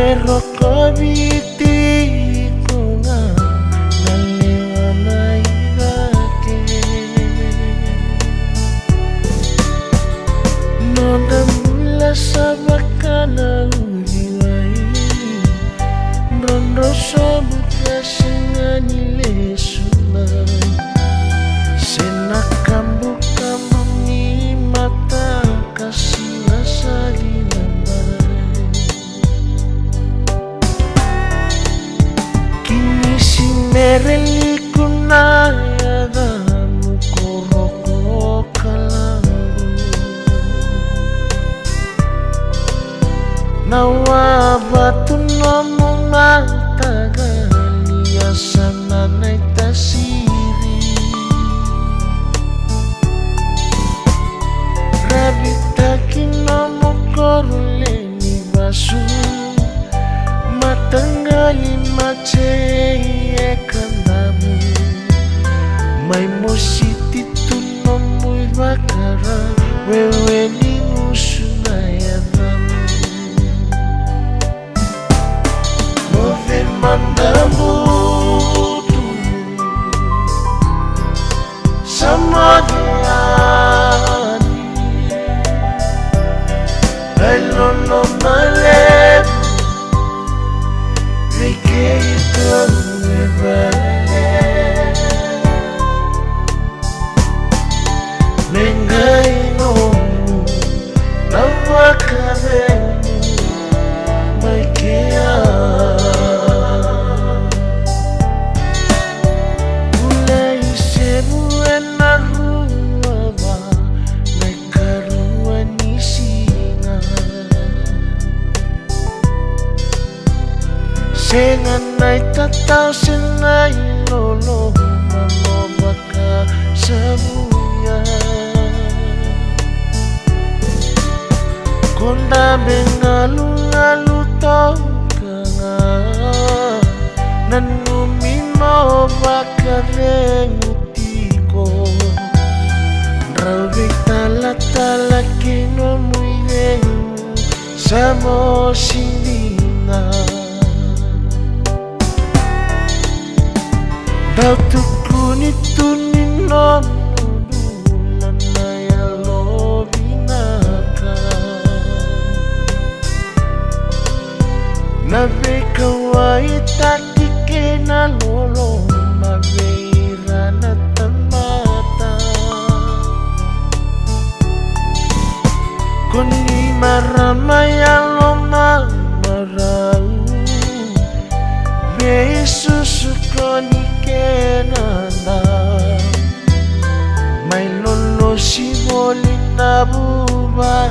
Pero kabiti ko nga naliwanay dati. Noda mula sa baka na uliway, rondo sa bukas nga nilesulay. Sinakambu-kambu ni mata kasi nasa linamay. Kini si Mereli ko na yadamu koroko kalambu. Nawa batu nomo matagali asana na tasiri. Rabitaki nomo koruleni basu, matanggali maceye kandamu. May mositi tunomoy bakara, wewe ni musunayadamu. Move mandabutu samadiani, Elono malem Rikeito mebale Mengaino Nawakademu Maikea Ulai sebu enaruwa Nekaruwa nisinga Senganay tataw senay lolo mamobaka sa buya. Konda bengalu-ngalu to ka nga nanumimo baka renguti ko. Rawi tala-tala kinomuiremu sa mo sininga. Tautuku nitunin nonudulan na yalo binaka. Nabe kawai tatike na lolo mabeira na tamata. Kuni maramayalo marau Besusu koni kenanda. May lolo si Molina buba